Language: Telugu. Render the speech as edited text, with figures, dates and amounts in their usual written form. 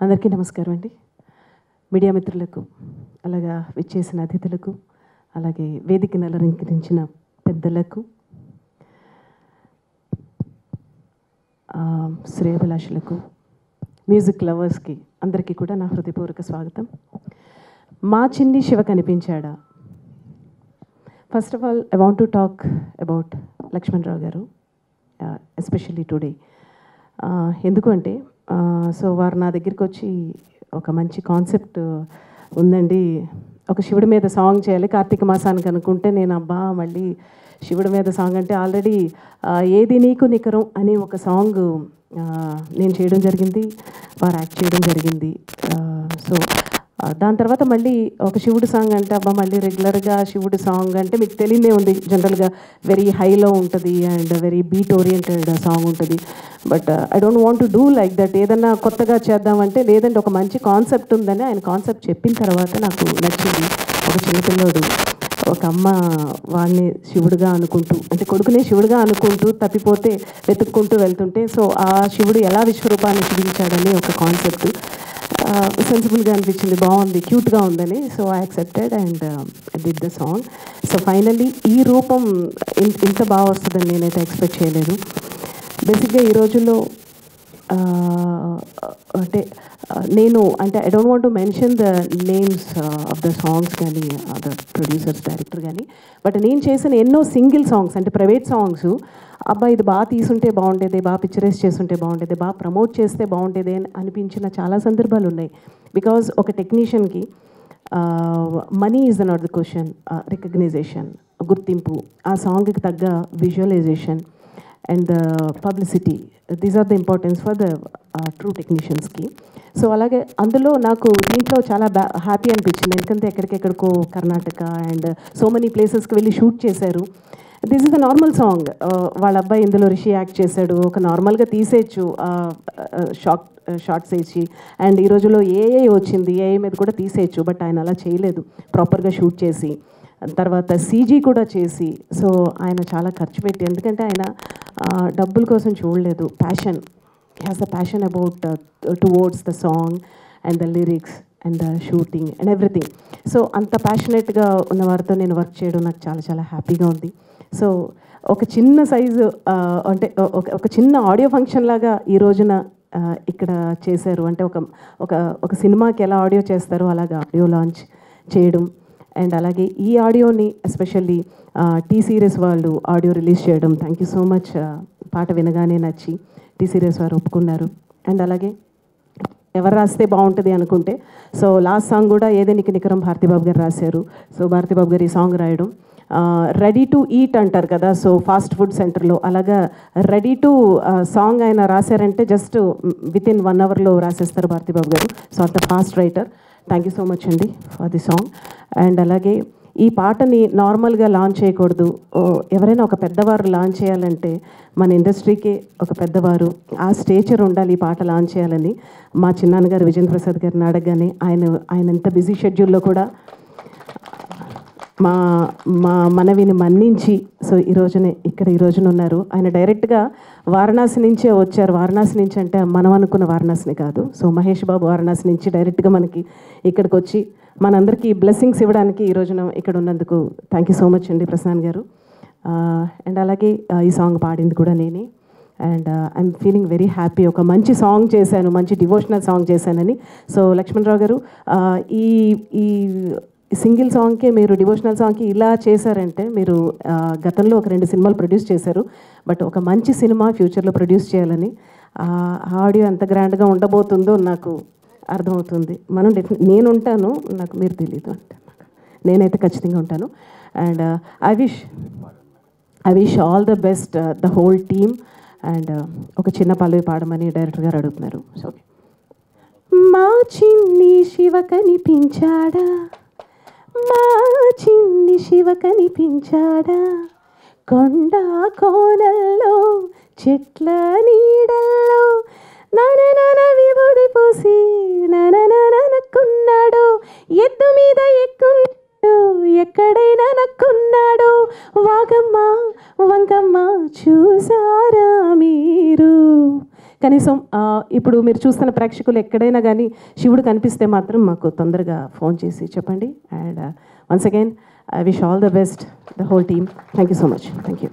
అందరికీ నమస్కారం అండి. మీడియా మిత్రులకు, అలాగా విచ్చేసిన అతిథులకు, అలాగే వేదికను అలంకరించిన పెద్దలకు, శ్రేయోభిలాషులకు, మ్యూజిక్ లవర్స్కి అందరికీ కూడా నా హృదయపూర్వక స్వాగతం. మా చిన్ని శివ కనిపించాడా. First of all I want to talk about Lakshman Rao గారు, ఎస్పెషల్లీ టుడే. ఎందుకంటే సో వారు నా దగ్గరికి వచ్చి ఒక మంచి కాన్సెప్ట్ ఉందండి, ఒక శివుడి మీద సాంగ్ చేయాలి కార్తీక మాసానికి అనుకుంటే, నేను అబ్బా మళ్ళీ శివుడి మీద సాంగ్ అంటే ఆల్రెడీ ఏది నీకు నికరం అని ఒక సాంగ్ నేను చేయడం జరిగింది, వారు యాక్ట్ చేయడం జరిగింది. సో దాని తర్వాత మళ్ళీ ఒక శివుడి సాంగ్ అంటే అబ్బా మళ్ళీ రెగ్యులర్గా శివుడి సాంగ్ అంటే మీకు తెలియదే ఉంది, జనరల్గా వెరీ హైలో ఉంటుంది and very beat oriented song ఉంటుంది. But I don't want to do like that. ఏదన్నా కొత్తగా చేద్దామంటే లేదంటే ఒక మంచి కాన్సెప్ట్ ఉందని ఆయన కాన్సెప్ట్ చెప్పిన తర్వాత నాకు నచ్చింది. ఒక చిన్నపిల్లోడు, ఒక అమ్మ వాడిని శివుడిగా అనుకుంటూ, అంటే కొడుకునే శివుడిగా అనుకుంటూ తప్పిపోతే వెతుక్కుంటూ వెళ్తుంటే, సో ఆ శివుడు ఎలా విశ్వరూపాన్ని చూపించాడని ఒక కాన్సెప్ట్ సెన్సిబుల్గా అనిపించింది, బాగుంది, క్యూట్గా ఉందని. So I accepted and did the song. So finally ఈ రూపం ఇంత బాగా వస్తుందని నేనైతే ఎక్స్పెక్ట్ చేయలేదు. బేసిక్గా ఈ రోజుల్లో అంటే నేను అంటే I don't want to mention the names of the songs కానీ ద ప్రొడ్యూసర్స్, డైరెక్టర్ కానీ, బట్ నేను చేసిన ఎన్నో సింగిల్ సాంగ్స్ అంటే ప్రైవేట్ సాంగ్స్, అబ్బా ఇది బాగా తీసుంటే బాగుండేది, బాగా పిక్చరైజ్ చేస్తుంటే బాగుండేది, బాగా ప్రమోట్ చేస్తే బాగుండేది అని అనిపించిన చాలా సందర్భాలు ఉన్నాయి. బికాజ్ ఒక టెక్నీషియన్కి money is not the question, recognisation, గుర్తింపు, ఆ సాంగ్కి తగ్గ visualisation and the publicity, these are the importance for the ట్రూ టెక్నీషియన్స్కి. సో అలాగే అందులో నాకు దీంట్లో చాలా హ్యాపీ అనిపించింది, ఎందుకంటే ఎక్కడికెక్కడికో కర్ణాటక అండ్ సో మెనీ ప్లేసెస్కి వెళ్ళి షూట్ చేశారు. This is the normal song, వాళ్ళ అబ్బాయి ఇందులో రిషి యాక్ట్ చేశాడు, ఒక నార్మల్గా తీసేయచ్చు షార్ట్స్ వేసి, అండ్ ఈ రోజులో ఏఐ వచ్చింది, ఏఐ మీద కూడా తీసేయచ్చు, బట్ ఆయన అలా చేయలేదు, ప్రాపర్గా షూట్ చేసి తర్వాత సీజీ కూడా చేసి. సో ఆయన చాలా ఖర్చు పెట్టి, ఎందుకంటే ఆయన డబ్బుల కోసం చూడలేదు, passion, has the passion about towards the song and the lyrics and the shooting and everything. So అంత ప్యాషనేట్గా ఉన్న వారితో నేను వర్క్ చేయడం నాకు చాలా చాలా హ్యాపీగా ఉంది. సో ఒక చిన్న సైజు అంటే ఒక చిన్న ఆడియో ఫంక్షన్ లాగా ఈ రోజున ఇక్కడ చేశారు. అంటే ఒక సినిమాకి ఎలా ఆడియో చేస్తారో అలాగా ఆడియో లాంచ్ చేయడం, అండ్ అలాగే ఈ ఆడియోని ఎస్పెషల్లీ టీ సిరీస్ వాళ్ళు ఆడియో రిలీజ్ చేయడం. Thank you so much. పాట వినగానే నచ్చి టీ సిరీస్ వారు ఒప్పుకున్నారు. అండ్ అలాగే ఎవరు రాస్తే బాగుంటుంది అనుకుంటే, సో లాస్ట్ సాంగ్ కూడా ఏదే నీకు నికరం భారతీబాబు గారు రాశారు. సో భారతీబాబు గారు ఈ సాంగ్ రాయడం, రెడీ టు ఈట్ అంటారు కదా, సో ఫాస్ట్ ఫుడ్ సెంటర్లో అలాగా రెడీ టు సాంగ్ ఆయన రాశారంటే జస్ట్ విత్ ఇన్ 1 అవర్లో రాసేస్తారు భారతీబాబు గారు. సో అంత fast writer. Thank you so much అండి ఫర్ ది సాంగ్. అండ్ అలాగే ఈ పాటని నార్మల్గా లాంచ్ చేయకూడదు, ఎవరైనా ఒక పెద్దవారు లాంచ్ చేయాలంటే మన ఇండస్ట్రీకి ఒక పెద్దవారు ఆ స్టేచర్ ఉండాలి ఈ పాట లాంచ్ చేయాలని మా చిన్నాన్నగారు విజేంద్ర ప్రసాద్ గారిని అడగగానే ఆయన ఎంత బిజీ షెడ్యూల్లో కూడా మా మనవిని మన్నించి సో ఈ రోజున ఉన్నారు. ఆయన డైరెక్ట్గా వారణాసి నుంచే వచ్చారు. వారణాసి నుంచి అంటే మనం అనుకున్న వారణాసిని కాదు, సో మహేష్ బాబు వారణాసి నుంచి డైరెక్ట్గా మనకి ఇక్కడికి వచ్చి మనందరికీ బ్లెస్సింగ్స్ ఇవ్వడానికి ఈ రోజున ఇక్కడ ఉన్నందుకు థ్యాంక్ యూ సో మచ్ అండి ప్రసాద్ గారు. అండ్ అలాగే ఈ సాంగ్ పాడింది కూడా నేనే. And I'm feeling very happy, ఒక మంచి సాంగ్ చేశాను, మంచి డివోషనల్ సాంగ్ చేశానని. సో లక్ష్మణ్ రావు గారు, ఈ సింగిల్ సాంగ్కే మీరు డివోషనల్ సాంగ్కి ఇలా చేశారంటే, మీరు గతంలో ఒక 2 సినిమాలు ప్రొడ్యూస్ చేశారు, బట్ ఒక మంచి సినిమా ఫ్యూచర్లో ప్రొడ్యూస్ చేయాలని. ఆడియో ఎంత గ్రాండ్గా ఉండబోతుందో నాకు అర్థమవుతుంది. నేను ఉంటాను, నాకు మీరు తెలీదు అంటే నేనైతే ఖచ్చితంగా ఉంటాను. And I wish all the best the whole team. And ఒక చిన్న పల్లవి పాడమని డైరెక్టర్ గారు అడుగుతున్నారు. సో మా చిన్ని శివ కనిపించాడా, మా చిన్ని శివ కనిపించాడా, కొండ కోనల్లో చెట్ల నీడల్లో నన విభూది పూసి ననకున్నాడు, ఎద్దు మీద ఎక్కున్నాడు, ఎక్కడైనా నక్కున్నాడు, వాగమ్మ వంగమ్మ చూసారా మీరు, కనీసం ఇప్పుడు మీరు చూస్తున్న ప్రేక్షకులు ఎక్కడైనా కానీ శివుడు కనిపిస్తే మాత్రం మాకు తొందరగా ఫోన్ చేసి చెప్పండి. And once again I wish all the best the whole team. Thank you so much. Thank you.